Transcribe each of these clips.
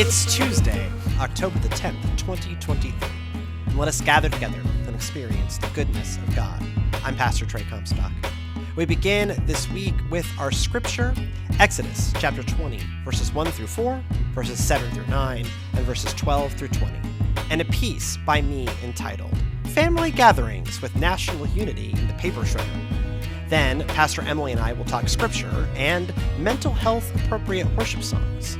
It's Tuesday, October the 10th, 2023, and let us gather together and experience the goodness of God. I'm Pastor Trey Comstock. We begin this week with our scripture, Exodus chapter 20, verses 1 through 4, verses 7 through 9, and verses 12 through 20, and a piece by me entitled, Family Gatherings with National Unity in the Paper Shredder. Then, Pastor Emily and I will talk scripture and mental health appropriate worship songs.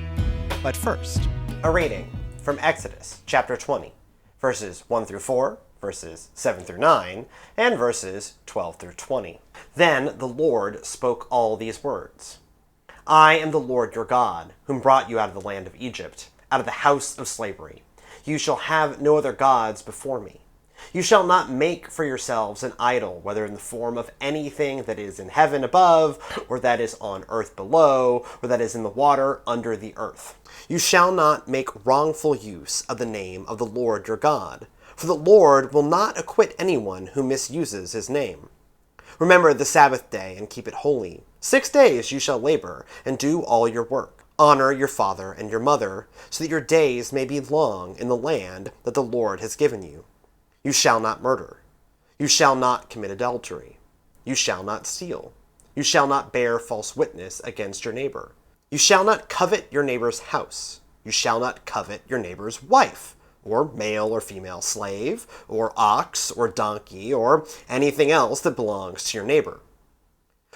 But first, a reading from Exodus chapter 20, verses 1 through 4, verses 7 through 9, and verses 12 through 20. Then the Lord spoke all these words. I am the Lord your God, whom brought you out of the land of Egypt, out of the house of slavery. You shall have no other gods before me. You shall not make for yourselves an idol, whether in the form of anything that is in heaven above, or that is on earth below, or that is in the water under the earth. You shall not make wrongful use of the name of the Lord your God, for the Lord will not acquit anyone who misuses his name. Remember the Sabbath day and keep it holy. 6 days you shall labor and do all your work. Honor your father and your mother, so that your days may be long in the land that the Lord has given you. You shall not murder. You shall not commit adultery. You shall not steal. You shall not bear false witness against your neighbor. You shall not covet your neighbor's house. You shall not covet your neighbor's wife, or male or female slave, or ox or donkey, or anything else that belongs to your neighbor.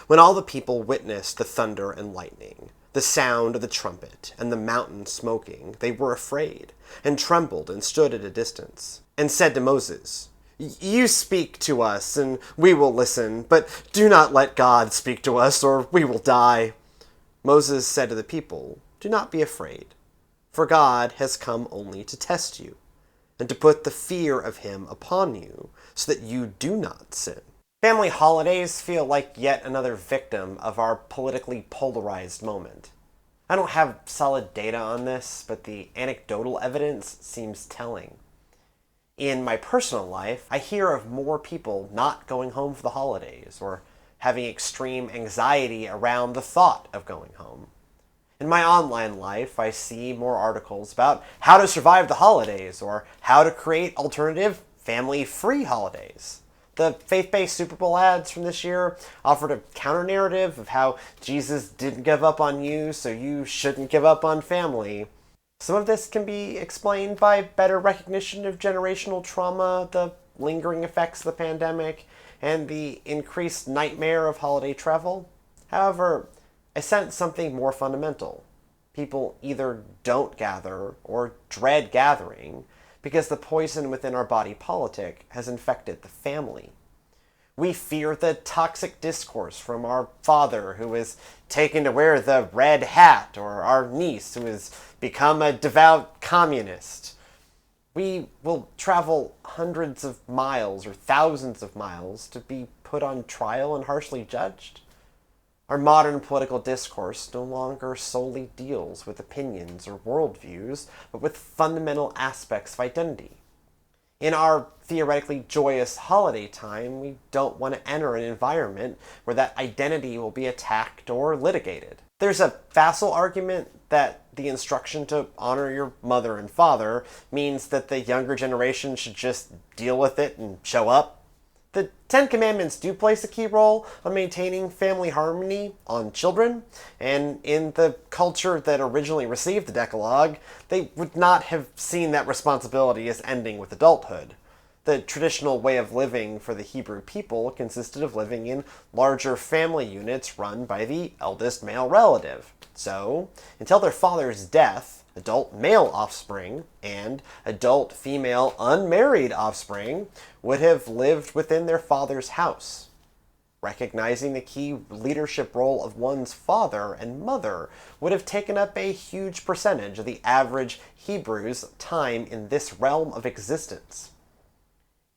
When all the people witnessed the thunder and lightning, the sound of the trumpet, and the mountain smoking, they were afraid, and trembled and stood at a distance, and said to Moses, You speak to us, and we will listen, but do not let God speak to us, or we will die. Moses said to the people, Do not be afraid, for God has come only to test you, and to put the fear of him upon you, so that you do not sin. Family holidays feel like yet another victim of our politically polarized moment. I don't have solid data on this, but the anecdotal evidence seems telling. In my personal life, I hear of more people not going home for the holidays, or having extreme anxiety around the thought of going home. In my online life, I see more articles about how to survive the holidays, or how to create alternative family-free holidays. The faith-based Super Bowl ads from this year offered a counter-narrative of how Jesus didn't give up on you, so you shouldn't give up on family. Some of this can be explained by better recognition of generational trauma, the lingering effects of the pandemic, and the increased nightmare of holiday travel. However, I sense something more fundamental. People either don't gather or dread gathering because the poison within our body politic has infected the family. We fear the toxic discourse from our father who is taken to wear the red hat, or our niece who has become a devout communist. We will travel hundreds of miles or thousands of miles to be put on trial and harshly judged. Our modern political discourse no longer solely deals with opinions or worldviews, but with fundamental aspects of identity. In our theoretically joyous holiday time, we don't want to enter an environment where that identity will be attacked or litigated. There's a facile argument that the instruction to honor your mother and father means that the younger generation should just deal with it and show up. The Ten Commandments do place a key role on maintaining family harmony on children, and in the culture that originally received the Decalogue, they would not have seen that responsibility as ending with adulthood. The traditional way of living for the Hebrew people consisted of living in larger family units run by the eldest male relative. So, until their father's death, adult male offspring and adult female unmarried offspring would have lived within their father's house. Recognizing the key leadership role of one's father and mother would have taken up a huge percentage of the average Hebrew's time in this realm of existence.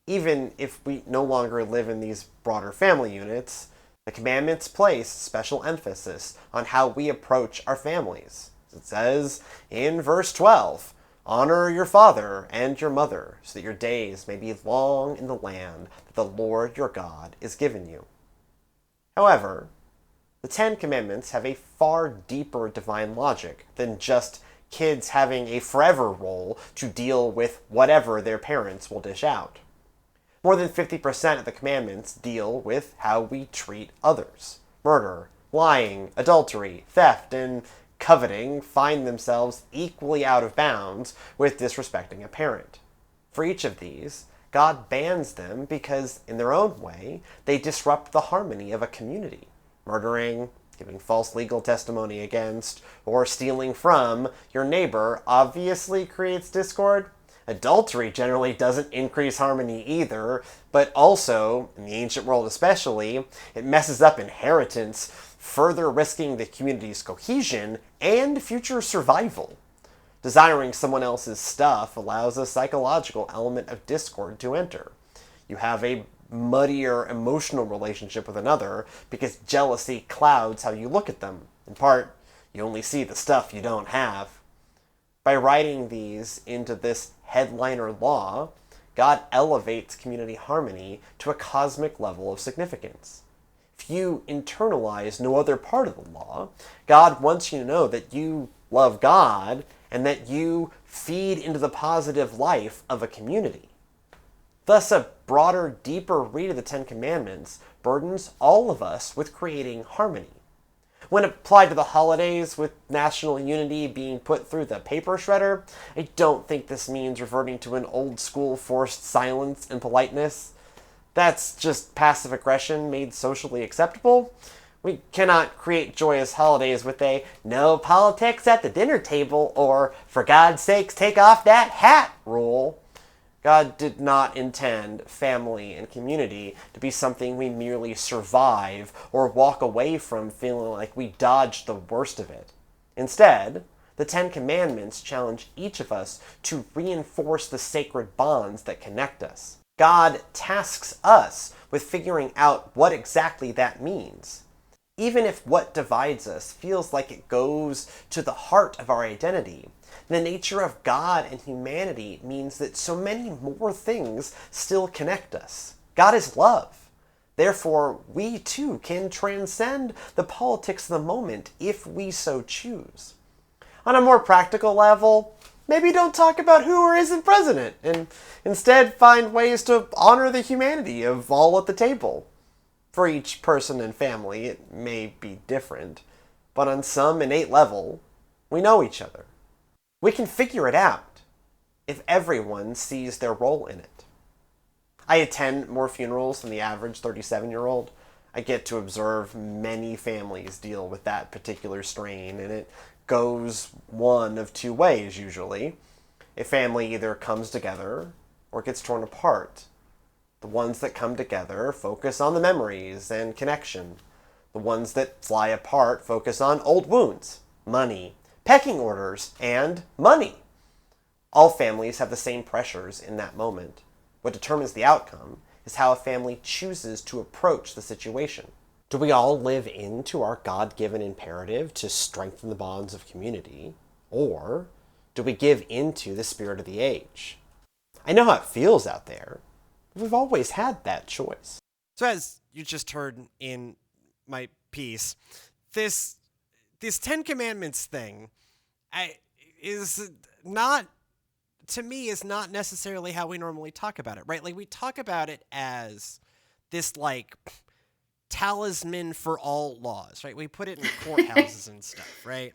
Even if we no longer live in these broader family units, the commandments place special emphasis on how we approach our families. It says in verse 12, Honor your father and your mother, so that your days may be long in the land that the Lord your God is giving you. However, the Ten Commandments have a far deeper divine logic than just kids having a forever role to deal with whatever their parents will dish out. More than 50% of the commandments deal with how we treat others. Murder, lying, adultery, theft, and coveting find themselves equally out of bounds with disrespecting a parent. For each of these, God bans them because, in their own way, they disrupt the harmony of a community. Murdering, giving false legal testimony against, or stealing from your neighbor obviously creates discord. Adultery generally doesn't increase harmony either, but also, in the ancient world especially, it messes up inheritance, further risking the community's cohesion and future survival. Desiring someone else's stuff allows a psychological element of discord to enter. You have a muddier emotional relationship with another because jealousy clouds how you look at them. In part, you only see the stuff you don't have. By writing these into this headliner law, God elevates community harmony to a cosmic level of significance. If you internalize no other part of the law, God wants you to know that you love God and that you feed into the positive life of a community. Thus, a broader, deeper read of the Ten Commandments burdens all of us with creating harmony. When applied to the holidays, with national unity being put through the paper shredder, I don't think this means reverting to an old-school forced silence and politeness. That's just passive aggression made socially acceptable. We cannot create joyous holidays with a "no politics at the dinner table" or "for God's sakes take off that hat" rule. God did not intend family and community to be something we merely survive or walk away from feeling like we dodged the worst of it. Instead, the Ten Commandments challenge each of us to reinforce the sacred bonds that connect us. God tasks us with figuring out what exactly that means. Even if what divides us feels like it goes to the heart of our identity, the nature of God and humanity means that so many more things still connect us. God is love. Therefore, we too can transcend the politics of the moment if we so choose. On a more practical level, maybe don't talk about who or isn't president, and instead find ways to honor the humanity of all at the table. For each person and family, it may be different, but on some innate level, we know each other. We can figure it out if everyone sees their role in it. I attend more funerals than the average 37-year-old. I get to observe many families deal with that particular strain, and it goes one of two ways usually. A family either comes together or gets torn apart. The ones that come together focus on the memories and connection. The ones that fly apart focus on old wounds, money, pecking orders, and money. All families have the same pressures in that moment. What determines the outcome is how a family chooses to approach the situation. Do we all live into our God-given imperative to strengthen the bonds of community, or do we give into the spirit of the age? I know how it feels out there. We've always had that choice. So as you just heard in my piece, this Ten Commandments thing is not necessarily how we normally talk about it, right? Like, we talk about it as this, like, talisman for all laws, right? We put it in courthouses and stuff, right?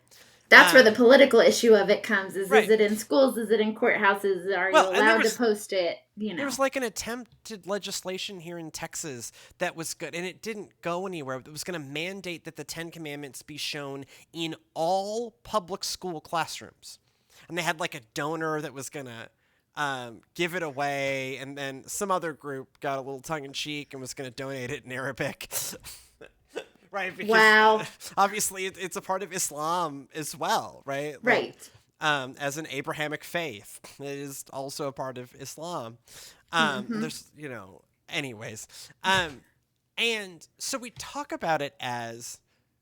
That's where the political issue of it comes. Right. Is it in schools? Is it in courthouses? Are you allowed to post it? There was like an attempted legislation here in Texas that was good, and it didn't go anywhere. It was going to mandate that the Ten Commandments be shown in all public school classrooms. And they had like a donor that was going to give it away, and then some other group got a little tongue-in-cheek and was going to donate it in Arabic. Right, because wow. Obviously it's a part of Islam as well, right? Right. As an Abrahamic faith, it is also a part of Islam. There's, anyways. And so we talk about it as,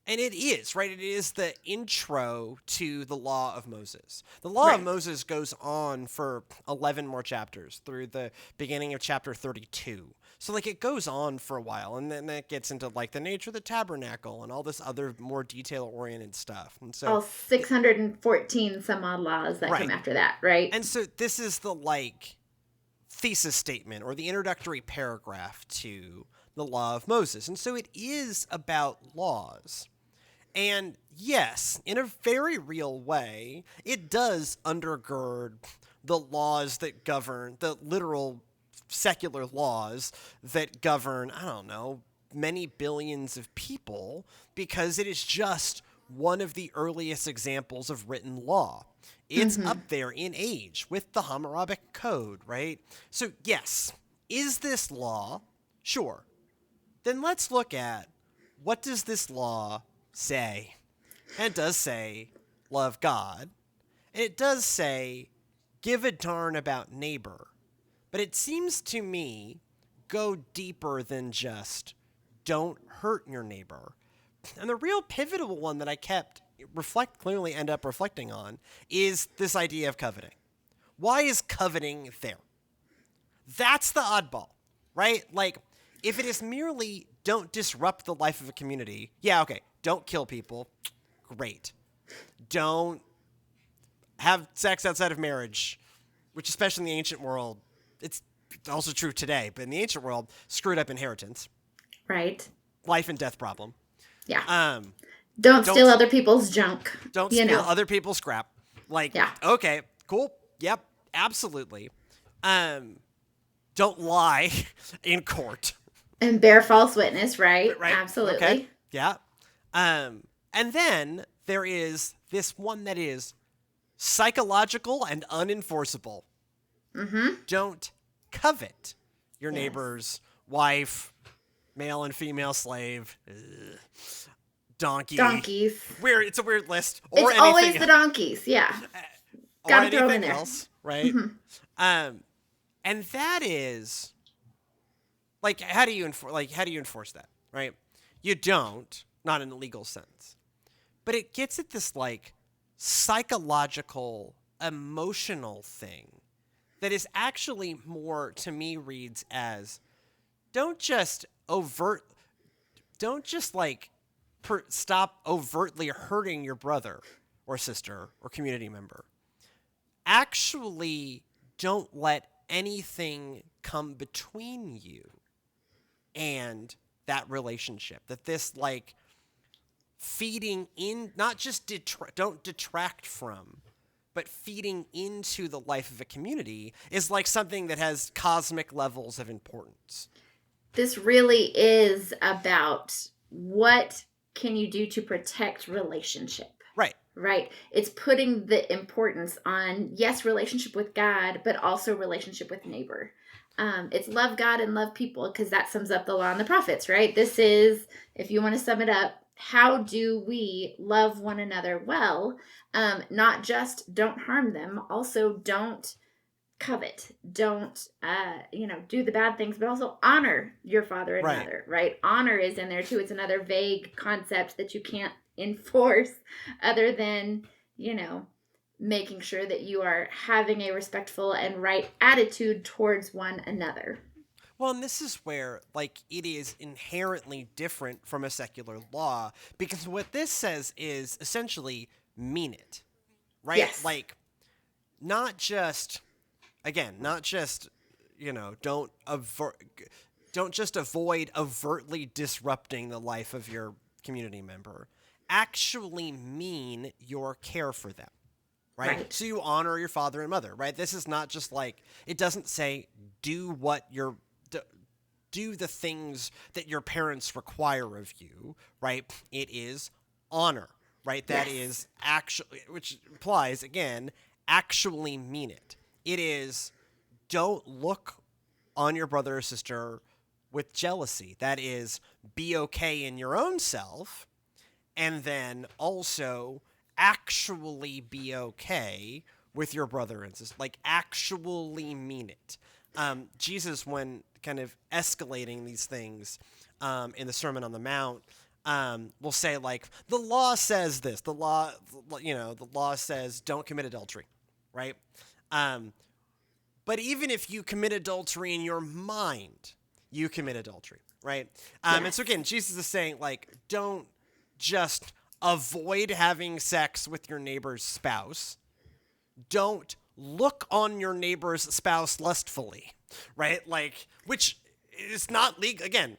and it is, right? It is the intro to the Law of Moses. The Law of Moses goes on for 11 more chapters through the beginning of chapter 32. So, like, it goes on for a while, and then it gets into, like, the nature of the tabernacle and all this other more detail-oriented stuff. And so... all 614 some odd laws that come after that, right? And so this is the, like, thesis statement or the introductory paragraph to the Law of Moses. And so it is about laws. And yes, in a very real way, it does undergird the laws that govern, the literal secular laws that govern, I don't know, many billions of people, because it is just one of the earliest examples of written law. It's up there in age with the Hammurabic Code, right? So yes, is this law? Sure. Then let's look at, what does this law say? And it does say, love God. And it does say, give a darn about neighbor. But it seems to me go deeper than just don't hurt your neighbor. And the real pivotal one that I end up reflecting on is this idea of coveting. Why is coveting there? That's the oddball, right? Like, if it is merely don't disrupt the life of a community, yeah, okay, don't kill people, great. Don't have sex outside of marriage, which especially in the ancient world, it's also true today, but in the ancient world, screwed up inheritance. Right. Life and death problem. Yeah. Don't steal other people's junk. Don't steal other people's crap. Like, okay, cool. Yep, absolutely. Don't lie in court. And bear false witness, right? Right. Absolutely. Okay. Yeah. And then there is this one that is psychological and unenforceable. Don't covet your neighbor's wife, male and female slave, donkeys. Weird. It's a weird list. Or it's always the donkeys. Yeah. Gotta throw them in there. Else, right? And that is, like, how do you enforce that? Right? You don't, not in a legal sense, but it gets at this, like, psychological, emotional thing that is actually more, to me, reads as, don't just stop overtly hurting your brother or sister or community member. Actually, don't let anything come between you and that relationship. That this, like, feeding in, not just don't detract from, but feeding into the life of a community is like something that has cosmic levels of importance. This really is about what can you do to protect relationship. Right. It's putting the importance on, yes, relationship with God, but also relationship with neighbor. It's love God and love people, because that sums up the law and the prophets, right? This is, if you want to sum it up, how do we love one another well? Not just don't harm them, also don't covet, don't do the bad things, but also honor your father and mother, right? Honor is in there too. It's another vague concept that you can't enforce other than, making sure that you are having a respectful and right attitude towards one another. Well, and this is where, like, it is inherently different from a secular law, because what this says is essentially mean it, right? Yes. Like, not just, don't just avoid overtly disrupting the life of your community member. Actually mean your care for them, right? So you honor your father and mother, right? This is not just like, it doesn't say do the things that your parents require of you, right? It is honor, right? That is actually, which implies, again, actually mean it. It is, don't look on your brother or sister with jealousy. That is, be okay in your own self, and then also actually be okay with your brother and sister. Like, actually mean it. Jesus, when kind of escalating these things in the Sermon on the Mount, will say, like, the law says this. The law says don't commit adultery, right? But even if you commit adultery in your mind, you commit adultery, right? Yes. And so again, Jesus is saying, like, don't just avoid having sex with your neighbor's spouse. Don't look on your neighbor's spouse lustfully, right? Like, which is not legal, again,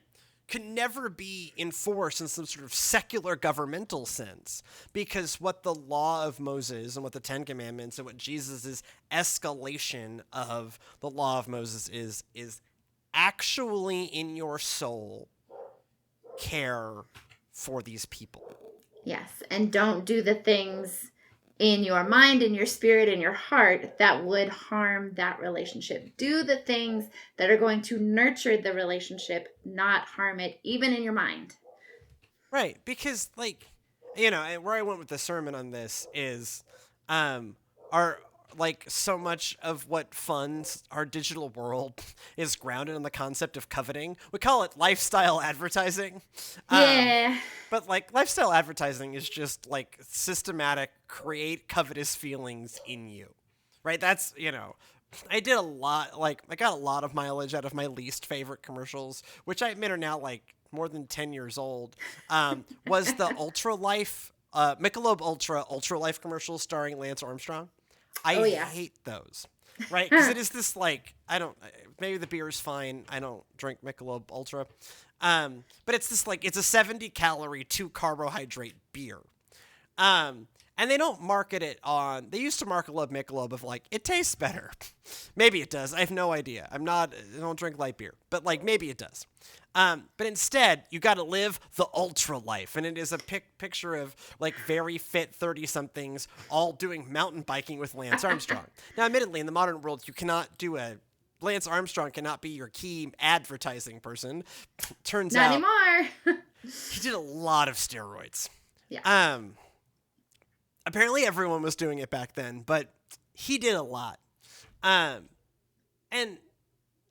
can never be enforced in some sort of secular governmental sense, because what the law of Moses and what the Ten Commandments and what Jesus' escalation of the law of Moses is actually in your soul care for these people. Yes, and don't do the things in your mind, in your spirit, in your heart that would harm that relationship. Do the things that are going to nurture the relationship, not harm it, even in your mind. Right, because, like, you know, where I went with the sermon on this is, our, like, so much of what funds our digital world is grounded in the concept of coveting. We call it lifestyle advertising. Yeah. But, like, lifestyle advertising is just, like, systematic, create covetous feelings in you, right? That's, you know, I did a lot, like, I got a lot of mileage out of my least favorite commercials, which I admit are now, like, more than 10 years old, was the Ultra Life, Michelob Ultra Life commercial starring Lance Armstrong. I hate those, right? Because it is this, like, maybe the beer is fine. I don't drink Michelob Ultra. But it's this, like, it's a 70-calorie, 2-carbohydrate beer. And they don't market it on, they used to market Michelob of, like, it tastes better. Maybe it does. I have no idea. I don't drink light beer, but, like, maybe it does. But instead, you got to live the ultra life. And it is a picture of, like, very fit 30-somethings all doing mountain biking with Lance Armstrong. Now, admittedly, in the modern world, you cannot do Lance Armstrong cannot be your key advertising person. Turns Not out. anymore. He did a lot of steroids. Yeah. Apparently everyone was doing it back then, but he did a lot. And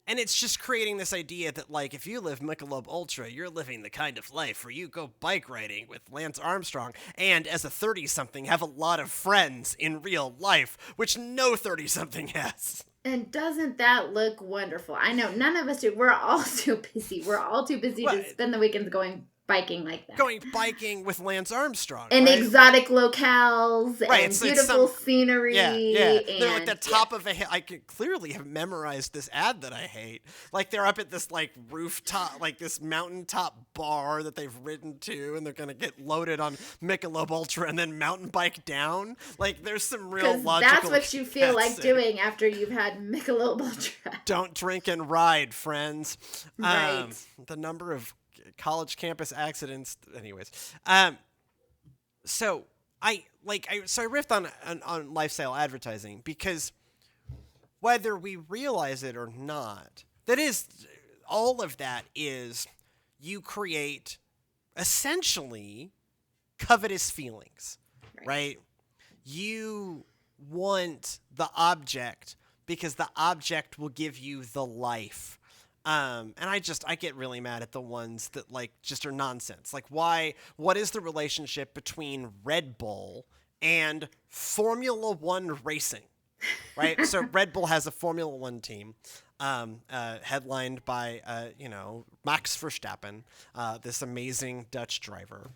it's just creating this idea that, like, if you live Michelob Ultra, you're living the kind of life where you go bike riding with Lance Armstrong and, as a 30-something, have a lot of friends in real life, which no 30-something has. And doesn't that look wonderful? I know none of us do. We're all too busy. We're all too busy to spend the weekends going biking like that. Going biking with Lance Armstrong. And right? exotic locales and beautiful scenery. Yeah. They're like the top of a hill. I could clearly have memorized this ad that I hate. Like, they're up at this, like, rooftop, like, this mountaintop bar that they've ridden to, and they're going to get loaded on Michelob Ultra and then mountain bike down. Like, there's some real logical. That's what you feel like doing after you've had Michelob Ultra. Don't drink and ride, friends. Right. The number of college campus accidents, anyways. So I riffed on lifestyle advertising because whether we realize it or not, that is, all of that is, you create essentially covetous feelings, right? You want the object because the object will give you the life. And I get really mad at the ones that, like, just are nonsense. Like, what is the relationship between Red Bull and Formula One racing? Right? So Red Bull has a Formula One team, headlined by, Max Verstappen, this amazing Dutch driver.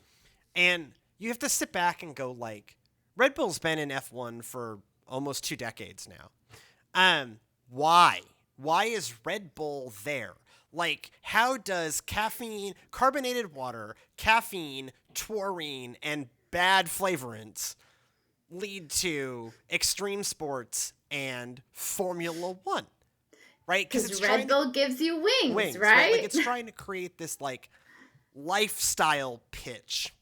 And you have to sit back and go, like, Red Bull's been in F1 for almost 2 decades now. Why? Why is Red Bull there? Like, how does carbonated water, caffeine, taurine, and bad flavorants lead to extreme sports and Formula One? Right? Because Red Bull gives you wings, right? Like, it's trying to create this, like, lifestyle pitch.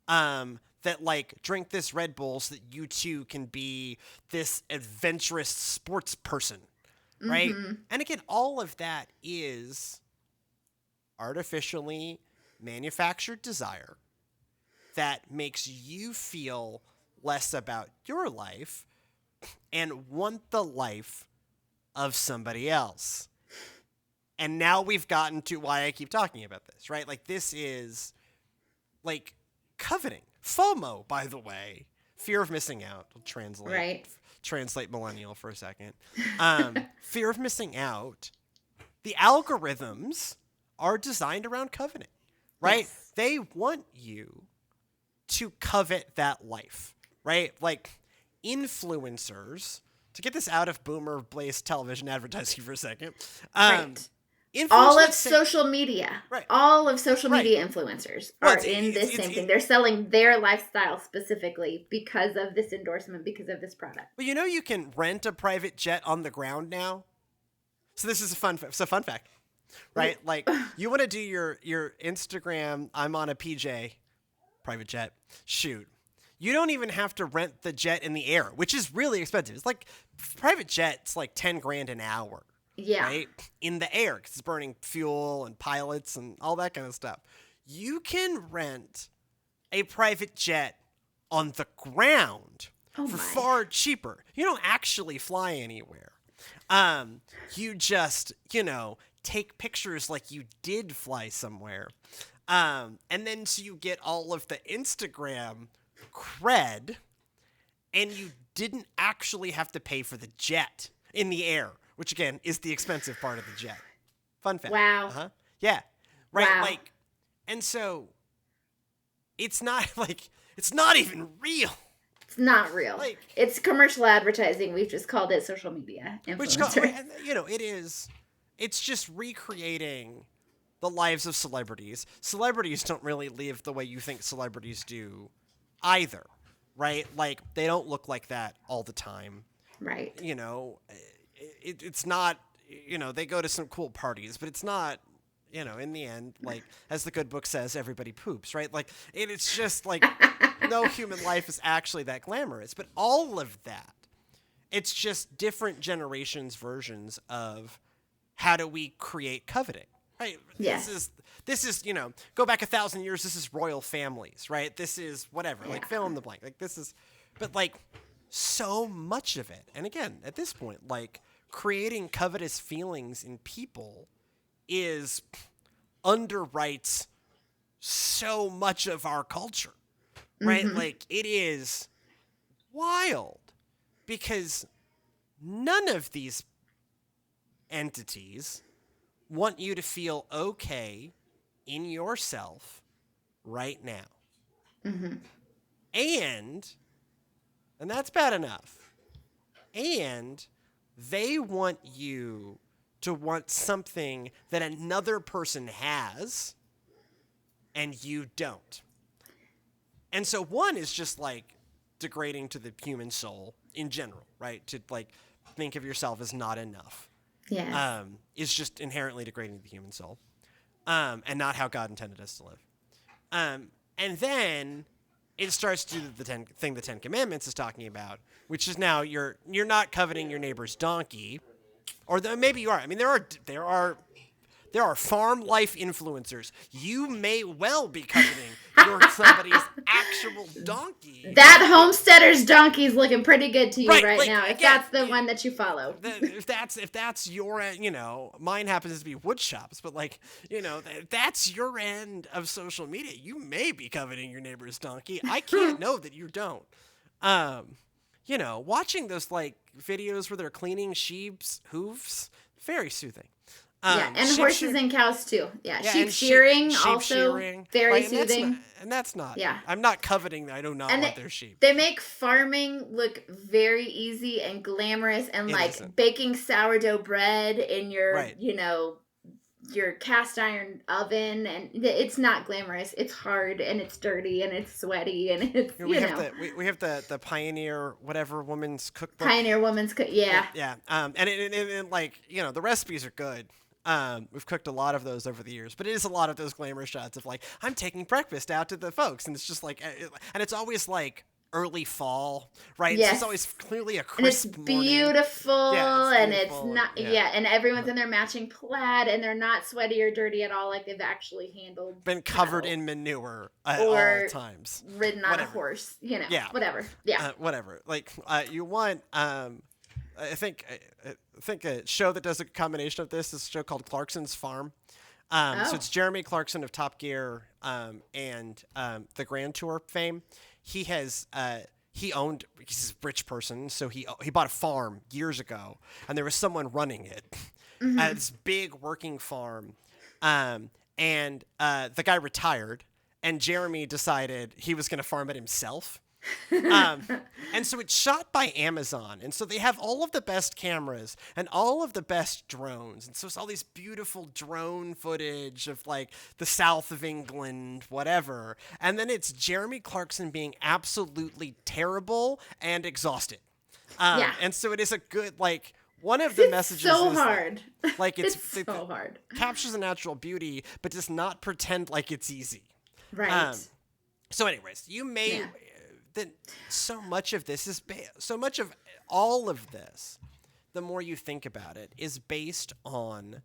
That, like, drink this Red Bull so that you too can be this adventurous sports person. Right? Mm-hmm. And again, all of that is artificially manufactured desire that makes you feel less about your life and want the life of somebody else. And now we've gotten to why I keep talking about this, right? Like, this is, like, coveting. FOMO, by the way. Fear of missing out. I'll translate millennial for a second. Fear of missing out. The algorithms are designed around coveting, right? Yes. They want you to covet that life, right? Like influencers, to get this out of boomer Blaze television advertising for a second. Right. Influencers All of that say, social media, right, all of social right. media influencers Well, are in this same thing. They're selling their lifestyle specifically because of this endorsement, because of this product. Well, you can rent a private jet on the ground now. So this is a fun fact, right? Like you want to do your Instagram, I'm on a PJ private jet shoot. You don't even have to rent the jet in the air, which is really expensive. It's like private jet's like 10 grand an hour. Yeah. Right? In the air, because it's burning fuel and pilots and all that kind of stuff. You can rent a private jet on the ground for far cheaper. You don't actually fly anywhere. You just, take pictures like you did fly somewhere. And then so you get all of the Instagram cred, and you didn't actually have to pay for the jet in the air, which again is the expensive part of the jet. Fun fact. Wow. Uh-huh. Yeah. Right. Wow. Like, and so it's not even real. It's not real. Like, it's commercial advertising. We've just called it social media influencer. It's just recreating the lives of celebrities. Celebrities don't really live the way you think celebrities do either, right? Like, they don't look like that all the time. Right. It's not, they go to some cool parties, but it's not, in the end, like, as the good book says, everybody poops, right? Like, it's just like no human life is actually that glamorous. But all of that, it's just different generations' versions of how do we create coveting, right? Yes. This is, go back 1,000 years, this is royal families, right? This is whatever, like fill in the blank. Like this is, but like so much of it. And again, at this point, like creating covetous feelings in people underwrites so much of our culture, right? Mm-hmm. Like it is wild because none of these entities want you to feel okay in yourself right now. Mm-hmm. And that's bad enough. And they want you to want something that another person has and you don't. And so one is just like degrading to the human soul in general, right? To like think of yourself as not enough. Yes. Is just inherently degrading to the human soul. And not how God intended us to live. And then it starts to do the Ten Commandments is talking about, which is now you're not coveting your neighbor's donkey, or maybe you are. I mean, there are farm life influencers. You may well be coveting somebody's actual donkey. That homesteader's donkey is looking pretty good to you right now. If that's the one that you follow. If that's your, mine happens to be wood shops, but like, that's your end of social media. You may be coveting your neighbor's donkey. I can't know that you don't. Watching those like videos where they're cleaning sheep's hooves, very soothing. And horses and cows too. Yeah, sheep shearing sheep also shearing. Very soothing. That's not. Yeah, I'm not coveting. I do not want their sheep. They make farming look very easy and glamorous, and baking sourdough bread in your, your cast iron oven, and it's not glamorous. It's hard and it's dirty and it's sweaty and it's we have the Pioneer whatever woman's cookbook. Pioneer woman's yeah. And the recipes are good. We've cooked a lot of those over the years, but it is a lot of those glamour shots of like, I'm taking breakfast out to the folks. And it's just like, and it's always like early fall, right? Yes. So it's always clearly a crisp and it's beautiful, morning. It's not, and everyone's in their matching plaid and they're not sweaty or dirty at all. Like they've actually been covered in manure at all times. Ridden on a horse, whatever. Yeah. Whatever. Like, you want, I think a show that does a combination of this is a show called Clarkson's Farm. So it's Jeremy Clarkson of Top Gear and the Grand Tour fame. He's a rich person, so he bought a farm years ago, and there was someone running it. Mm-hmm. This big working farm. And the guy retired, and Jeremy decided he was going to farm it himself. And so it's shot by Amazon. And so they have all of the best cameras and all of the best drones. And so it's all these beautiful drone footage of like the south of England, whatever. And then it's Jeremy Clarkson being absolutely terrible and exhausted. And so it is a good, like, one of the messages so is hard. Like it's so hard. Captures the natural beauty, but does not pretend like it's easy. Right. So anyways, you may... That so much of this is so much of all of this, the more you think about it, is based on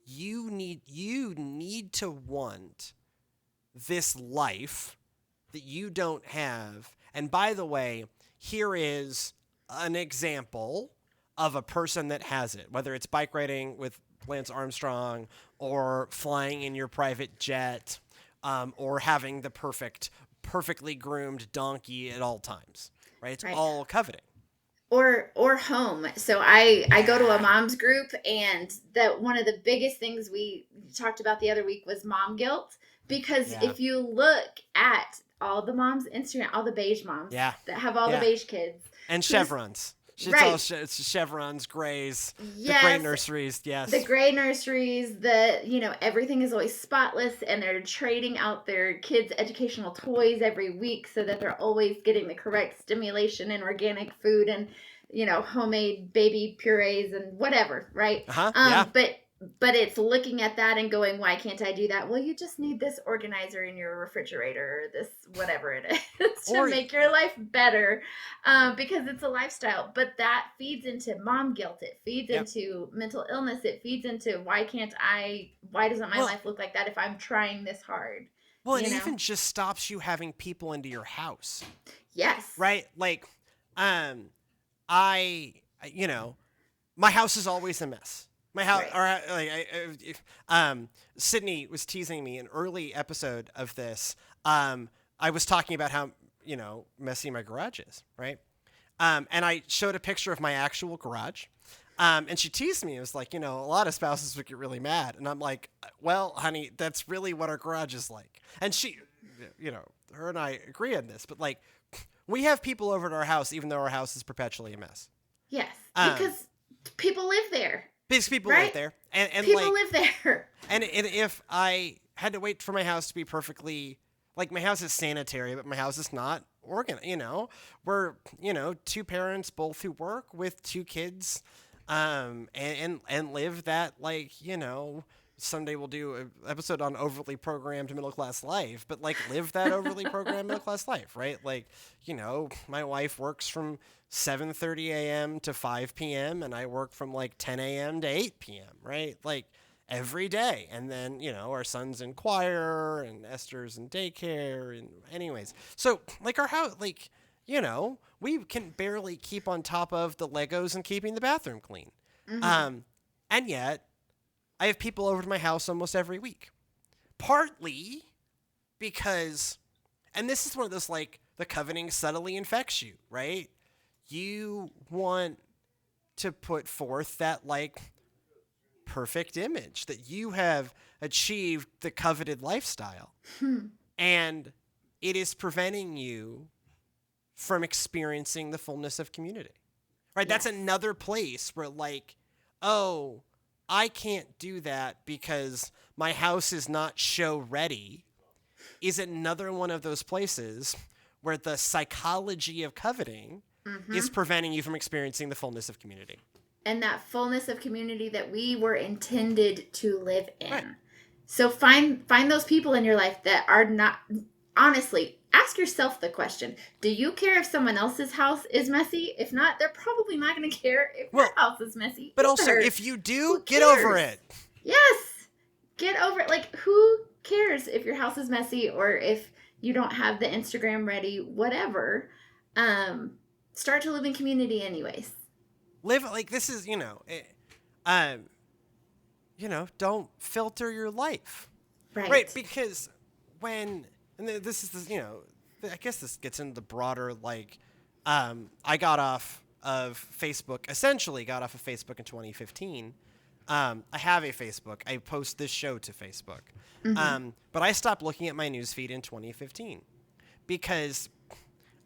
you need to want this life that you don't have. And by the way, here is an example of a person that has it, whether it's bike riding with Lance Armstrong or flying in your private jet, or having the perfectly groomed donkey at all times, right? It's all coveting. Or home. So I go to a mom's group, and that one of the biggest things we talked about the other week was mom guilt. Because if you look at all the moms' Instagram, all the beige moms that have all the beige kids. And chevrons. It's chevrons, grays, the gray nurseries, the gray nurseries, everything is always spotless, and they're trading out their kids' educational toys every week so that they're always getting the correct stimulation and organic food and, homemade baby purees and whatever, right? But it's looking at that and going, why can't I do that? Well, you just need this organizer in your refrigerator, or this whatever it is, to make your life better, because it's a lifestyle. But that feeds into mom guilt. It feeds into mental illness. It feeds into why doesn't my life look like that if I'm trying this hard? Well, it even just stops you having people into your house. Yes. Right? Like, my house is always a mess. My house, Sydney was teasing me an early episode of this. I was talking about how, messy my garage is, right? And I showed a picture of my actual garage. And she teased me. It was like, a lot of spouses would get really mad. And I'm like, well, honey, that's really what our garage is like. And she, her and I agree on this. But, like, we have people over at our house, even though our house is perpetually a mess. Yes, because people live there. Because people live there. And people live there. And if I had to wait for my house to be perfectly, like, my house is sanitary, but my house is not organized, we're, two parents both who work with two kids, and live that, like, someday we'll do an episode on overly programmed middle-class life, but, like, live that overly programmed middle-class life, right? Like, my wife works from 7:30 a.m. to 5 p.m. and I work from like 10 a.m. to 8 p.m., right? Like every day. And then, our son's in choir and Esther's in daycare. And anyways, so like our house, like, we can barely keep on top of the Legos and keeping the bathroom clean. Mm-hmm. And yet I have people over to my house almost every week, partly because, and this is one of those, like, the coveting subtly infects you, right? You want to put forth that, like, perfect image that you have achieved the coveted lifestyle. And it is preventing you from experiencing the fullness of community. Right? Yes. That's another place where, like, oh, I can't do that because my house is not show ready, is another one of those places where the psychology of coveting is preventing you from experiencing the fullness of community. And that fullness of community that we were intended to live in. Right. So find those people in your life that are not, honestly, ask yourself the question, do you care if someone else's house is messy? If not, they're probably not going to care if your house is messy. But also, if you do, get over it. Yes. Get over it. Like, who cares if your house is messy or if you don't have the Instagram ready, whatever. Start to live in community anyways. Live, like, this is, don't filter your life. Right. Because and this is, I guess this gets into the broader, like, I essentially got off of Facebook in 2015 I have a Facebook. I post this show to Facebook. Mm-hmm. But I stopped looking at my newsfeed in 2015 because,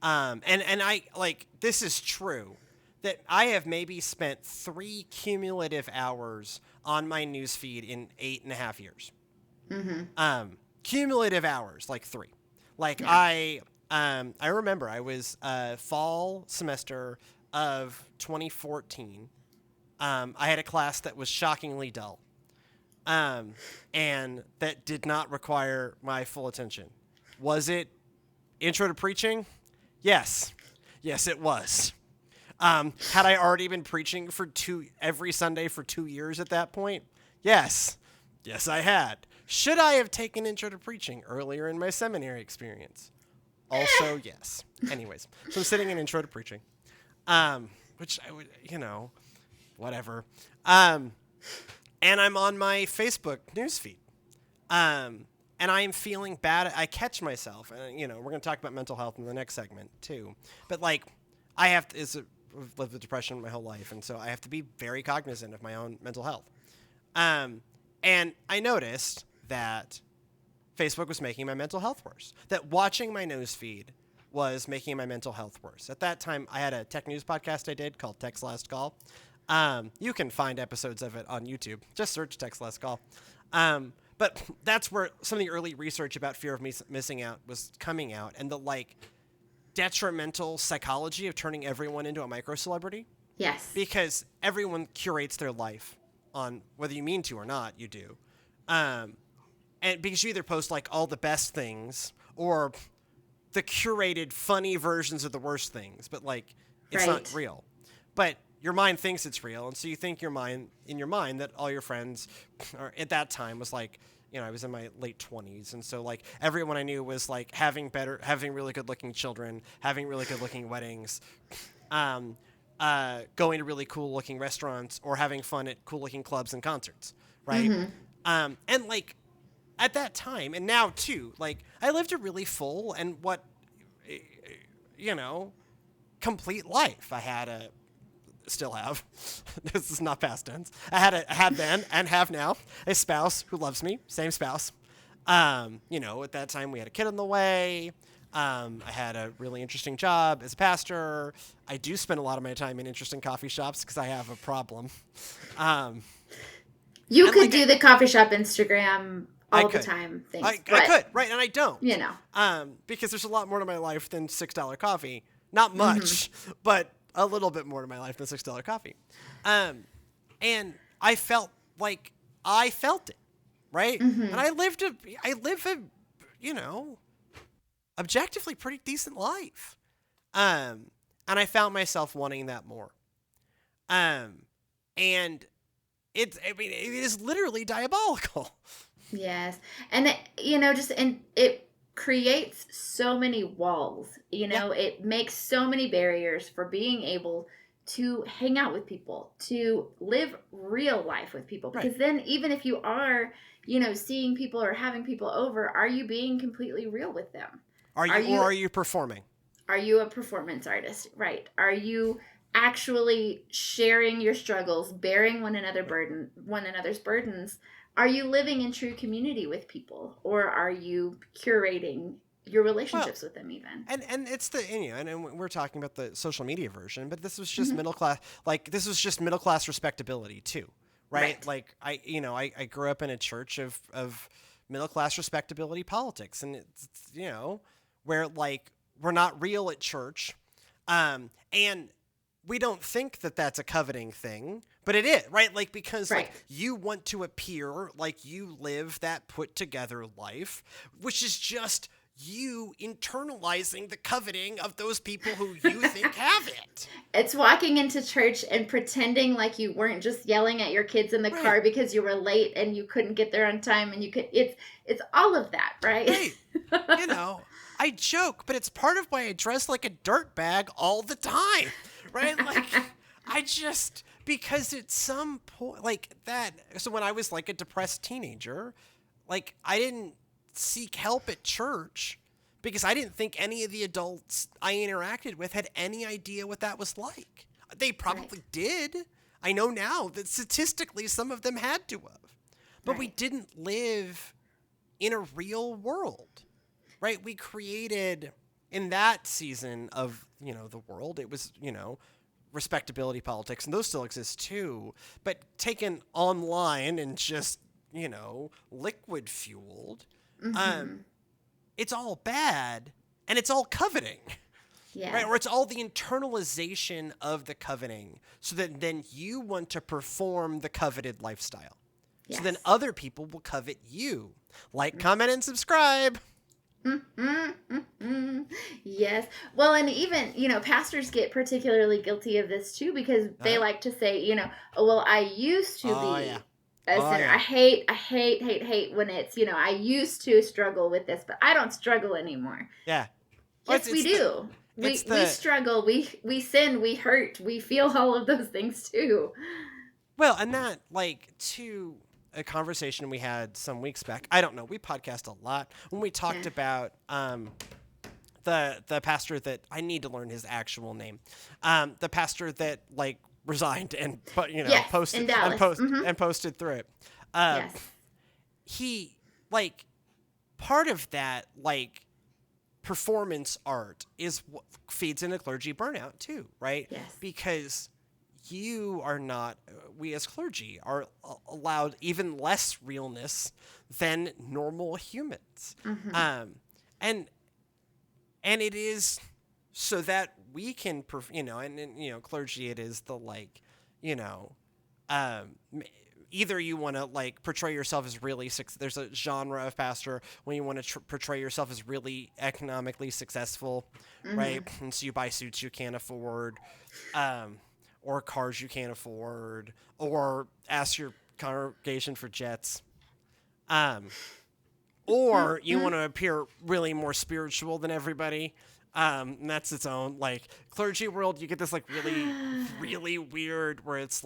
and I like, this is true, that I have maybe spent 3 cumulative hours on my newsfeed in 8.5 years. Mm-hmm. Cumulative hours, like 3. Like Yeah. I remember I was fall semester of 2014. I had a class that was shockingly dull, and that did not require my full attention. Was it intro to preaching? Yes. Yes, it was. Had I already been preaching for every Sunday for 2 years at that point? Yes. Yes, I had. Should I have taken intro to preaching earlier in my seminary experience? Also, yes. Anyways, so I'm sitting in intro to preaching, which I would, whatever. And I'm on my Facebook newsfeed. And I'm feeling bad. I catch myself, and we're going to talk about mental health in the next segment too. But like, I've lived with depression my whole life, and so I have to be very cognizant of my own mental health. And I noticed that Facebook was making my mental health worse. That watching my newsfeed was making my mental health worse. At that time, I had a tech news podcast I did called Tech's Last Call. You can find episodes of it on YouTube. Just search Tech's Last Call. But that's where some of the early research about fear of missing out was coming out, and the detrimental psychology of turning everyone into a micro celebrity. Yes. Because everyone curates their life on whether you mean to or not, you do. And because you either post all the best things or the curated funny versions of the worst things, but it's not real. But your mind thinks it's real, and so you think in your mind that all your friends are, at that time was I was in my late 20s, and so everyone I knew was having really good looking children, having really good looking weddings, going to really cool looking restaurants, or having fun at cool looking clubs and concerts, right? Mm-hmm. And at that time, and now too, I lived a really full and complete life. I had still have, this is not past tense. I had then and have now a spouse who loves me, same spouse. At that time we had a kid on the way. I had a really interesting job as a pastor. I do spend a lot of my time in interesting coffee shops because I have a problem. You could do the coffee shop Instagram all the time things. I could, right, and I don't. Because there's a lot more to my life than $6 coffee. Not much, but a little bit more to my life than $6 coffee. And I felt it, right? Mm-hmm. And I live a, objectively pretty decent life. And I found myself wanting that more. And it is literally diabolical. Yes. And it creates so many walls, it makes so many barriers for being able to hang out with people, to live real life with people. Because then even if you are, seeing people or having people over, are you being completely real with them? Or are you performing? Are you a performance artist? Right. Are you actually sharing your struggles, bearing one another's burdens? Are you living in true community with people, or are you curating your relationships with them even? And it's and we're talking about the social media version, but this was just middle class. This was just middle class respectability too, right? I grew up in a church of middle class respectability politics, and it's where we're not real at church, and we don't think that that's a coveting thing, but it is, right? Because you want to appear like you live that put together life, which is just you internalizing the coveting of those people who you think have it. It's walking into church and pretending like you weren't just yelling at your kids in the car because you were late and you couldn't get there on time, and it's all of that, right? Right. I joke, but it's part of why I dress like a dirtbag all the time. Right? Because at some point, so when I was a depressed teenager, I didn't seek help at church because I didn't think any of the adults I interacted with had any idea what that was like. They probably did. I know now that statistically some of them had to have. But we didn't live in a real world, right? We created, in that season of, the world, it was, respectability politics, and those still exist too, but taken online and just, liquid fueled, it's all bad, and it's all coveting. Yeah. Right? Or it's all the internalization of the coveting, so that then you want to perform the coveted lifestyle. Yes. So then other people will covet you. Like, comment, and subscribe. Yes. Well, and even, pastors get particularly guilty of this too, because they like to say, oh, well, I used to be a sinner. Yeah. I hate when it's, I used to struggle with this, but I don't struggle anymore. Yeah. Yes, we do. We struggle, we sin, we hurt, we feel all of those things too. Well, and that, to a conversation we had some weeks back, I don't know, we podcast a lot, when we talked about the pastor that, I need to learn his actual name, the pastor that, resigned and, posted and posted through it. He, part of that, performance art is what feeds into clergy burnout too, right? Yes. Because we as clergy are allowed even less realness than normal humans. And it is so that we can, clergy, it is the either you want to portray yourself as really there's a genre of pastor when you want to portray yourself as really economically successful, right? And so you buy suits you can't afford, or cars you can't afford, or ask your congregation for jets, or you want to appear really more spiritual than everybody. And that's its own, clergy world. You get this, really, really weird where it's,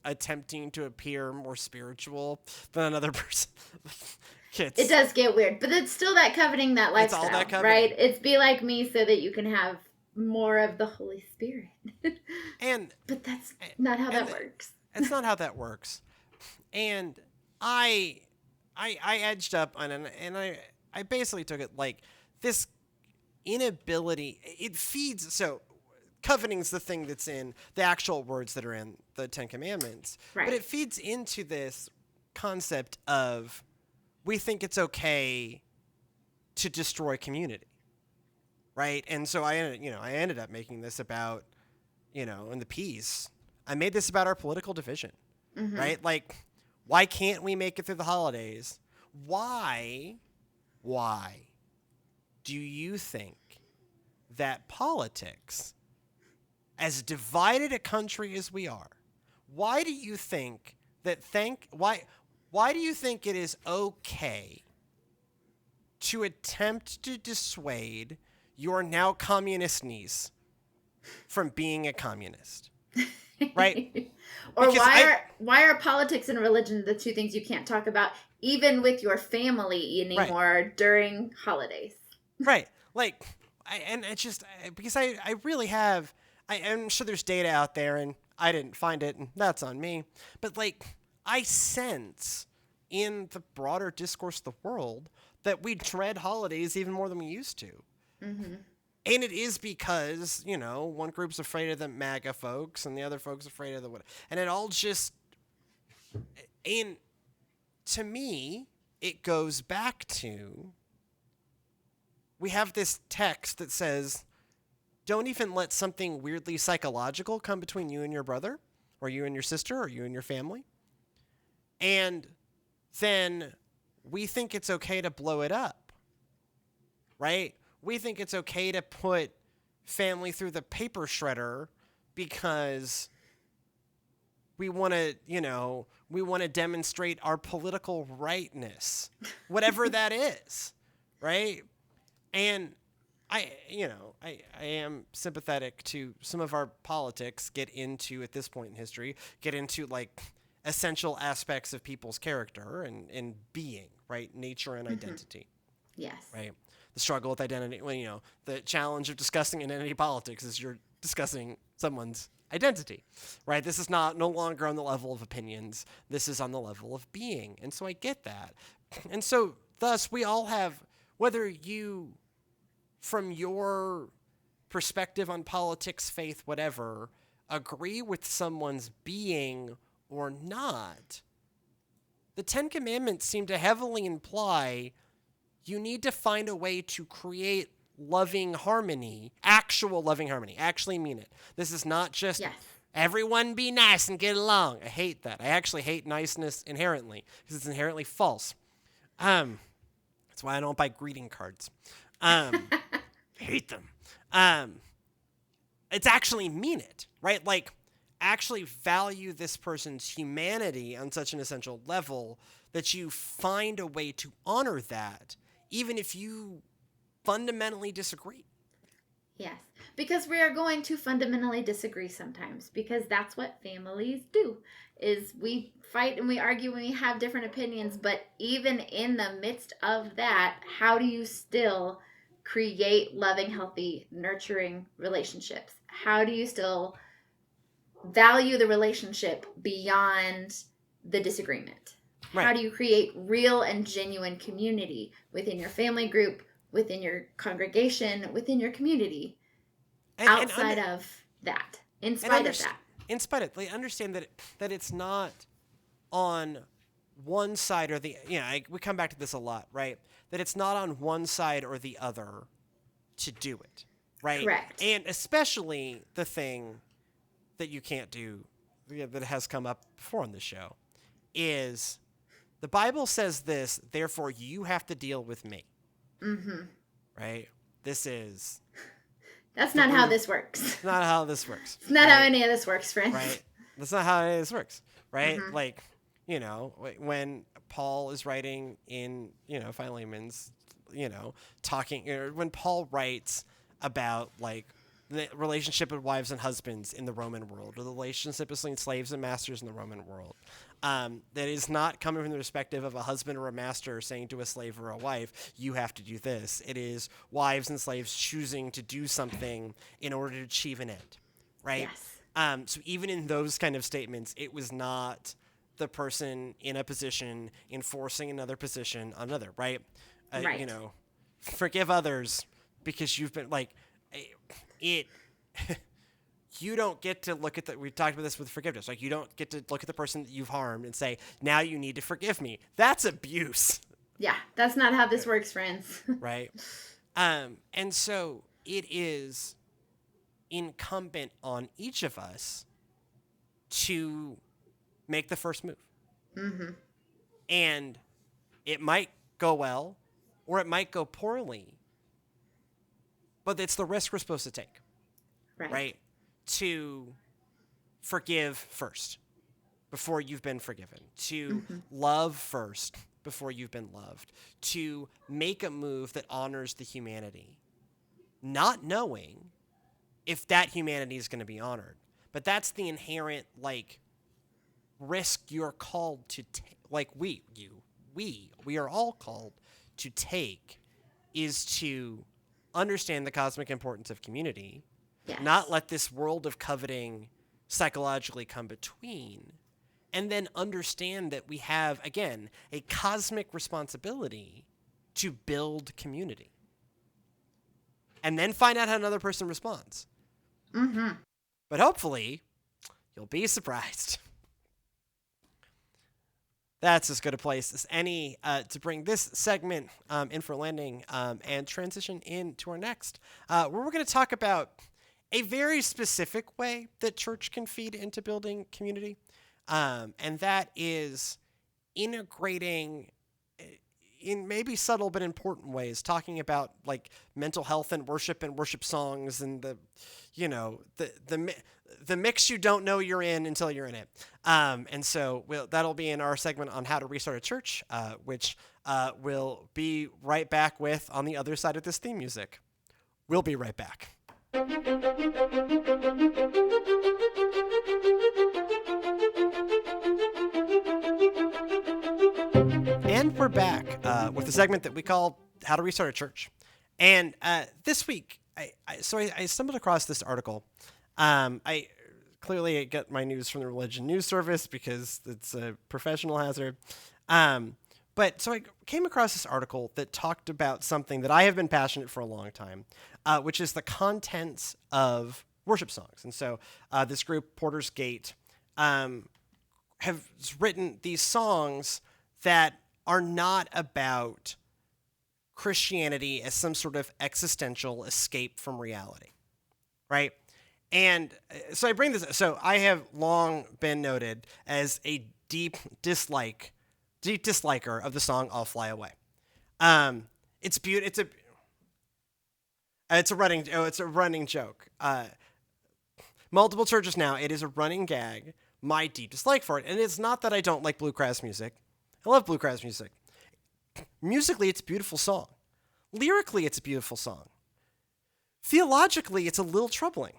attempting to appear more spiritual than another person. It does get weird, but it's still that coveting, that lifestyle, it's all that coveting. Right? It's be like me so that you can have more of the Holy Spirit. But that's not how that works. It's not how that works. And I edged up on it, and I basically took it this inability, it feeds, so coveting's the thing that's in the actual words that are in the Ten Commandments, right? But it feeds into this concept of, we think it's okay to destroy community, right? And so I ended up making this about, in the piece, I made this about our political division, right? Why can't we make it through the holidays? Why do you think that politics, as divided a country as we are, why do you think it is okay to attempt to dissuade your now communist niece from being a communist? Right? Or why are politics and religion the two things you can't talk about, even with your family anymore, during holidays? Right. And it's just because I really have, I'm sure there's data out there and I didn't find it, and that's on me. But I sense in the broader discourse of the world that we dread holidays even more than we used to. And it is because, one group's afraid of the MAGA folks and the other folks afraid of the what. And it all just, and to me, it goes back to, we have this text that says, don't even let something weirdly psychological come between you and your brother, or you and your sister, or you and your family. And then we think it's okay to blow it up, right? We think it's okay to put family through the paper shredder because we want to demonstrate our political rightness, whatever that is, right? And I am sympathetic to some of our politics at this point in history, get into essential aspects of people's character and being, right? Nature and identity. Yes. Right? The struggle with identity, the challenge of discussing identity politics is you're discussing someone's identity, right? This is no longer on the level of opinions. This is on the level of being. And so I get that. And so thus we all have, whether you, from your perspective on politics, faith, whatever, agree with someone's being or not, the Ten Commandments seem to heavily imply you need to find a way to create loving harmony, actual loving harmony. Actually mean it. This is not just everyone be nice and get along. I hate that. I actually hate niceness inherently because it's inherently false. That's why I don't buy greeting cards. Hate them. It's actually mean it, right? Like, actually value this person's humanity on such an essential level that you find a way to honor that, even if you fundamentally disagree. Yes, because we are going to fundamentally disagree sometimes, because that's what families do, is we fight and we argue and we have different opinions, but even in the midst of that, how do you still create loving, healthy, nurturing relationships? How do you still value the relationship beyond the disagreement? Right. How do you create real and genuine community within your family group, within your congregation, within your community, outside of that, in spite of that? In spite of, like, understand that it's not on one side or the, we come back to this a lot, right? That it's not on one side or the other to do it, right? Correct. And especially the thing that you can't do, that has come up before on the show, is the Bible says this, therefore you have to deal with me. Mm-hmm. Right? This is... That's not how this works. It's not how this works. It's not how any of this works, friends. Right? That's not how any of this works, right? Mm-hmm. Like, when Paul is writing in, Philemon's, talking, when Paul writes about, like, the relationship with wives and husbands in the Roman world, or the relationship between slaves and masters in the Roman world, that is not coming from the perspective of a husband or a master saying to a slave or a wife, you have to do this. It is wives and slaves choosing to do something in order to achieve an end, right? Yes. So even in those kind of statements, it was not the person in a position enforcing another position on another, right? Right. Forgive others because you've been, like... you don't get to look at we talked about this with forgiveness. Like, you don't get to look at the person that you've harmed and say, now you need to forgive me. That's abuse. Yeah, that's not how this works, friends. Right. And so it is incumbent on each of us to make the first move. Mm-hmm. And it might go well or it might go poorly, but it's the risk we're supposed to take, right? To forgive first before you've been forgiven, to love first before you've been loved, to make a move that honors the humanity, not knowing if that humanity is going to be honored. But that's the inherent, like, risk you're called to take. Like, we are all called to take, is to understand the cosmic importance of community, not let this world of coveting psychologically come between, and then understand that we have, again, a cosmic responsibility to build community. And then find out how another person responds. Mm-hmm. But hopefully, you'll be surprised. That's as good a place as any to bring this segment in for landing and transition into our next, where we're going to talk about a very specific way that church can feed into building community. And that is integrating, in maybe subtle but important ways, talking about, like, mental health and worship songs and the mix you don't know you're in until you're in it. And so that'll be in our segment on how to restart a church, which we'll be right back with on the other side of this theme music. We'll be right back. And we're back with a segment that we call How to Restart a Church. And this week, I stumbled across this article. I clearly I get my news from the religion news service because it's a professional hazard. But so I came across this article that talked about something that I have been passionate for a long time, which is the contents of worship songs. And so this group, Porter's Gate, have written these songs that are not about Christianity as some sort of existential escape from reality, right? And so I bring this. So I have long been noted as a deep disliker of the song "I'll Fly Away." It's beautiful. It's a running joke. Multiple churches now, it is a running gag. My deep dislike for it, and it's not that I don't like bluegrass music. I love bluegrass music. Musically, it's a beautiful song. Lyrically, it's a beautiful song. Theologically, it's a little troubling.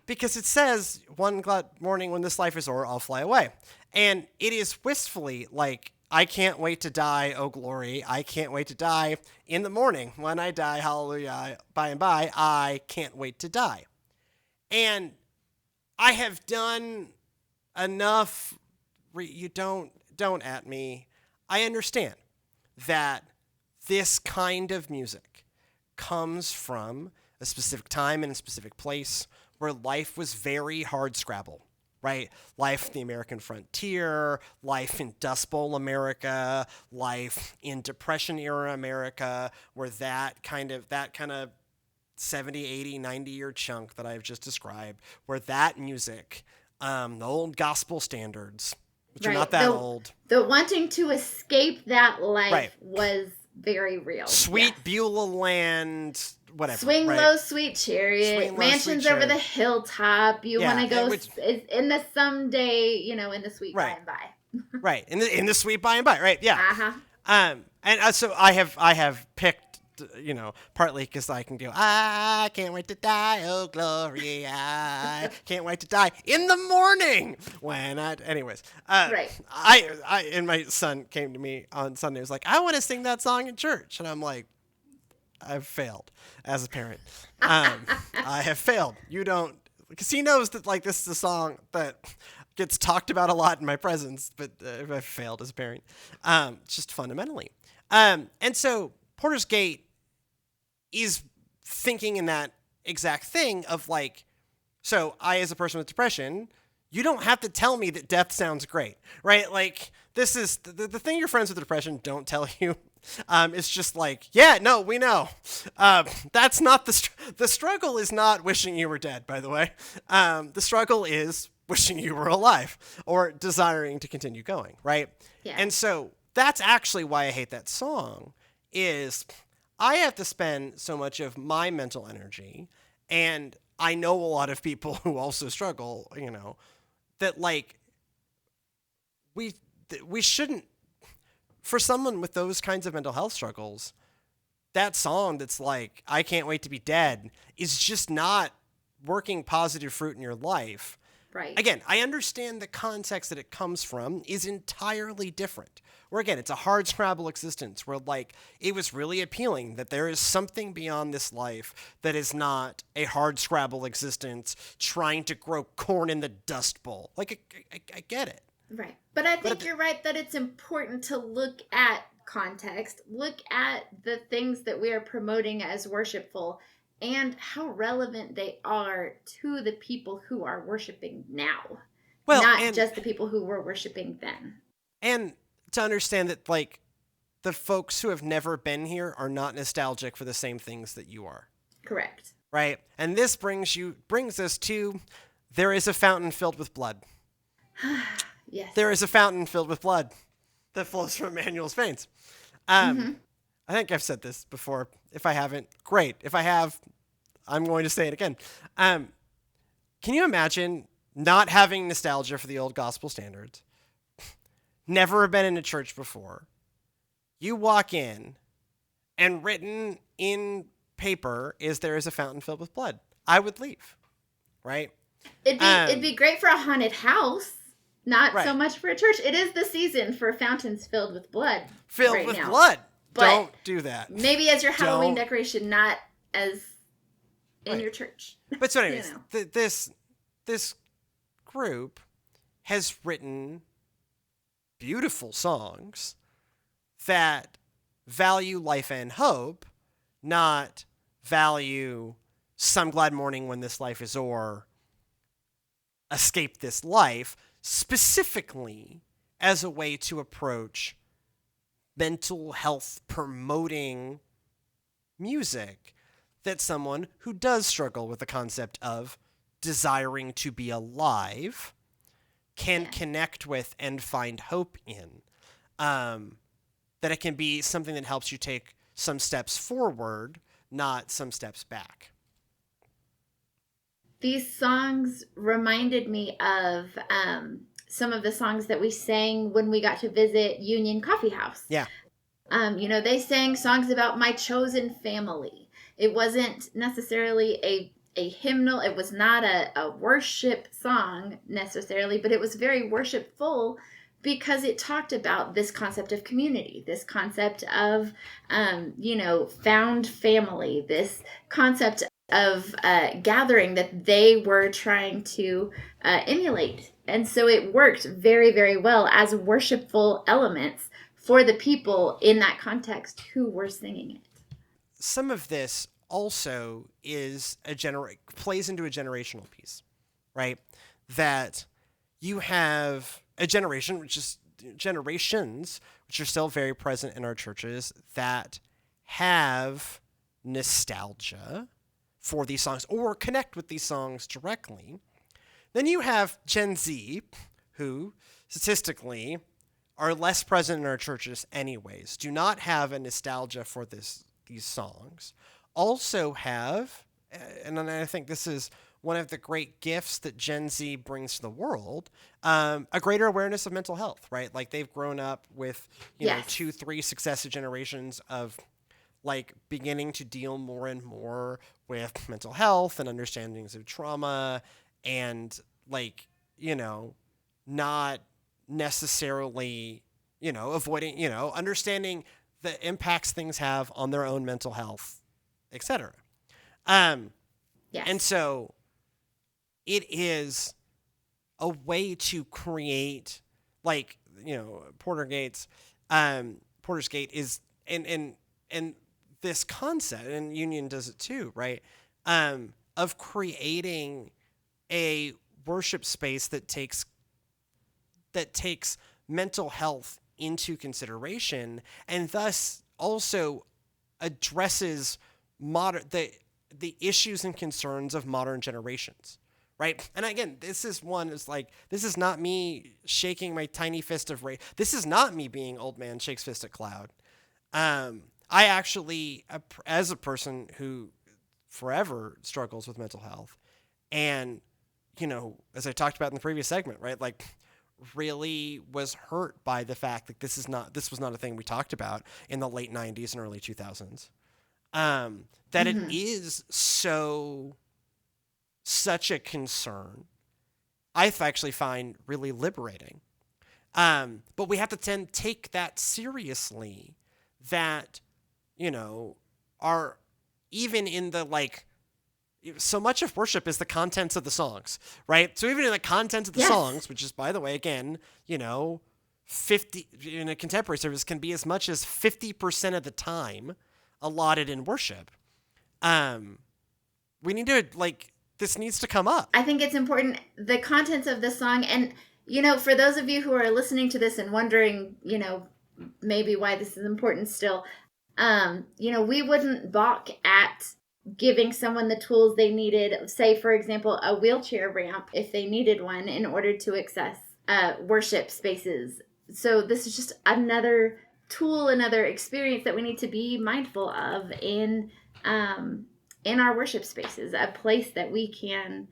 Because it says, one glad morning when this life is o'er, I'll fly away. And it is wistfully like, I can't wait to die, oh glory. I can't wait to die in the morning. When I die, hallelujah, by and by, I can't wait to die. And I have done enough, you don't at me. I understand that this kind of music comes from a specific time and a specific place where life was very hard scrabble, right? Life in the American frontier, life in Dust Bowl America, life in Depression era America, where that kind of 70, 80, 90-year chunk that I've just described, where that music, the old gospel standards, which are not that old. The wanting to escape that life was very real. Sweet Beulah land, whatever. Swing low, sweet chariot. Mansions over the hilltop. You want to go in the someday, in the sweet by and by. Right. In the sweet by and by. Right. Yeah. Uh-huh. And so I have picked, partly because I can go, I can't wait to die, oh glory, I can't wait to die in the morning anyways. And my son came to me on Sunday, was like, I want to sing that song in church. And I'm like, I've failed as a parent. I have failed. You don't, because he knows that this is a song that gets talked about a lot in my presence, but I've failed as a parent. Just fundamentally. And so Porter's Gate is thinking in that exact thing of so I, as a person with depression, you don't have to tell me that death sounds great, right? This is the thing your friends with depression don't tell you. It's just yeah, no, we know. That's not the struggle is not wishing you were dead, by the way. The struggle is wishing you were alive or desiring to continue going, right? Yeah. And so that's actually why I hate that song is I have to spend so much of my mental energy, and I know a lot of people who also struggle, that we shouldn't, for someone with those kinds of mental health struggles, that song that's I can't wait to be dead is just not working positive fruit in your life. Right. Again, I understand the context that it comes from is entirely different. Where again, it's a hard scrabble existence where it was really appealing that there is something beyond this life that is not a hard scrabble existence trying to grow corn in the Dust Bowl. I get it. Right. But I think you're right that it's important to look at context, look at the things that we are promoting as worshipful and how relevant they are to the people who are worshiping now. Well, not just the people who were worshiping then. And to understand that, the folks who have never been here are not nostalgic for the same things that you are. Correct. Right? And this brings us to, there is a fountain filled with blood. Yes. There is a fountain filled with blood that flows from Emmanuel's veins. I think I've said this before. If I haven't, great. If I have, I'm going to say it again. Can you imagine not having nostalgia for the old gospel standards? Never been in a church before. You walk in, and written in paper is there is a fountain filled with blood. I would leave, right? It'd be great for a haunted house. Not so much for a church. It is the season for fountains filled with blood. Filled with blood. But don't do that. Maybe as your Halloween decoration, not as in your church. But so anyways, this group has written beautiful songs that value life and hope, not value some glad morning when this life is o'er, escape this life, specifically as a way to approach mental health promoting music that someone who does struggle with the concept of desiring to be alive can connect with and find hope in. That it can be something that helps you take some steps forward, not some steps back. These songs reminded me of some of the songs that we sang when we got to visit Union Coffee House. Yeah. They sang songs about my chosen family. It wasn't necessarily a hymnal. It was not a worship song necessarily, but it was very worshipful because it talked about this concept of community, this concept of, found family, this concept of gathering that they were trying to emulate. And so it worked very, very well as worshipful elements for the people in that context who were singing it. Some of this also is plays into a generational piece, right? That you have a generation, generations, which are still very present in our churches, that have nostalgia for these songs or connect with these songs directly. Then you have Gen Z, who statistically are less present in our churches anyways, do not have a nostalgia for these songs. Also have, and I think this is one of the great gifts that Gen Z brings to the world, a greater awareness of mental health, right? Like they've grown up with, you know, 2-3 successive generations of like beginning to deal more and more with mental health and understandings of trauma and like, not necessarily, avoiding, understanding the impacts things have on their own mental health, etc. And so it is a way to create, like, Porter's Gate is, and this concept, and Union does it too, right? Of creating a worship space that takes mental health into consideration and thus also addresses the issues and concerns of modern generations, right? And again, this is not me shaking my tiny fist of rage. This is not me being old man shakes fist at cloud. I actually, as a person who forever struggles with mental health and, as I talked about in the previous segment, right? Like really was hurt by the fact that this was not a thing we talked about in the late 90s and early 2000s. That it is such a concern, I actually find really liberating. But we have to take that seriously, that, are even in the, like, so much of worship is the contents of the songs, right? So even in the contents of the songs, which is, by the way, again, 50 in a contemporary service can be as much as 50% of the time allotted in worship. We need to, this needs to come up. I think it's important, the contents of the song. And, for those of you who are listening to this and wondering, maybe why this is important still, we wouldn't balk at giving someone the tools they needed, say, for example, a wheelchair ramp if they needed one in order to access worship spaces. So this is just another tool, another experience that we need to be mindful of in our worship spaces, a place that we can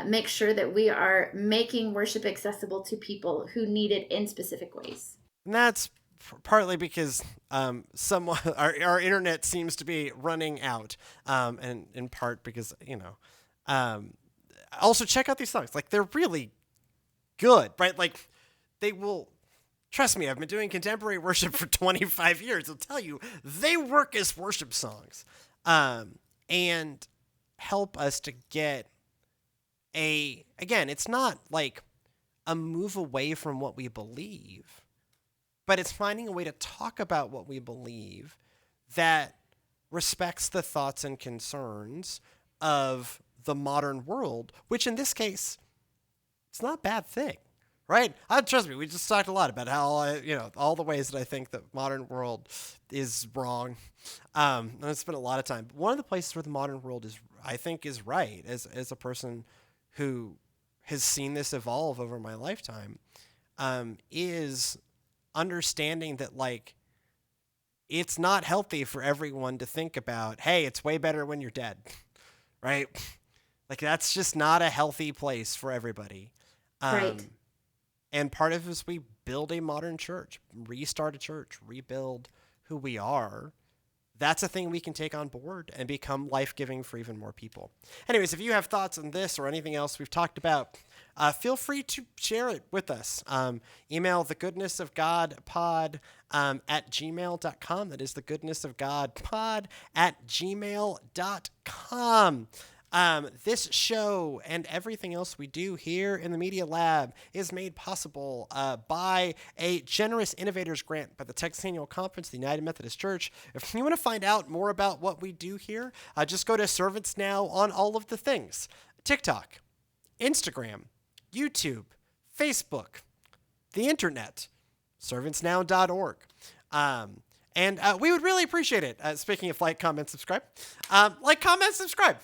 make sure that we are making worship accessible to people who need it in specific ways. And that's partly because our internet seems to be running out, and in part because, also check out these songs. Like, they're really good, right? Like, they will, trust me, I've been doing contemporary worship for 25 years. I'll tell you, they work as worship songs, and help us to get it's not like a move away from what we believe, but it's finding a way to talk about what we believe that respects the thoughts and concerns of the modern world, which in this case, it's not a bad thing, right? Trust me, we just talked a lot about how, all the ways that I think the modern world is wrong. And I spent a lot of time. One of the places where the modern world I think is right, as a person who has seen this evolve over my lifetime, is understanding that, like, it's not healthy for everyone to think about, hey, it's way better when you're dead, right? Like, that's just not a healthy place for everybody. Right. And part of it is we build a modern church, restart a church, rebuild who we are. That's a thing we can take on board and become life-giving for even more people. Anyways, if you have thoughts on this or anything else we've talked about, feel free to share it with us. Email thegoodnessofgodpod at gmail.com. That is thegoodnessofgodpod at gmail.com. This show and everything else we do here in the Media Lab is made possible by a generous innovators grant by the Texas Annual Conference of the United Methodist Church. If you want to find out more about what we do here, just go to Servants Now on all of the things: TikTok, Instagram, YouTube, Facebook, the internet, servantsnow.org. And we would really appreciate it. Speaking of like, comment, subscribe. Like, comment, subscribe.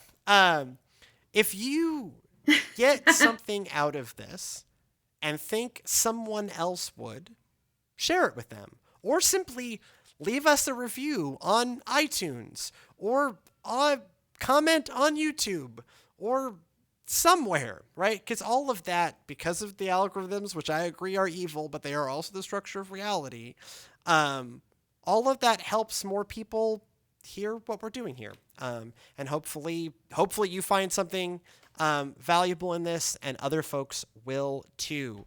If you get something out of this and think someone else would, share it with them. Or simply leave us a review on iTunes, or comment on YouTube, or somewhere, right? Because all of that, because of the algorithms, which I agree are evil, but they are also the structure of reality, all of that helps more people hear what we're doing here. And hopefully you find something valuable in this, and other folks will too.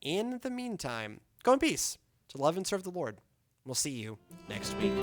In the meantime, go in peace to love and serve the Lord. We'll see you next week.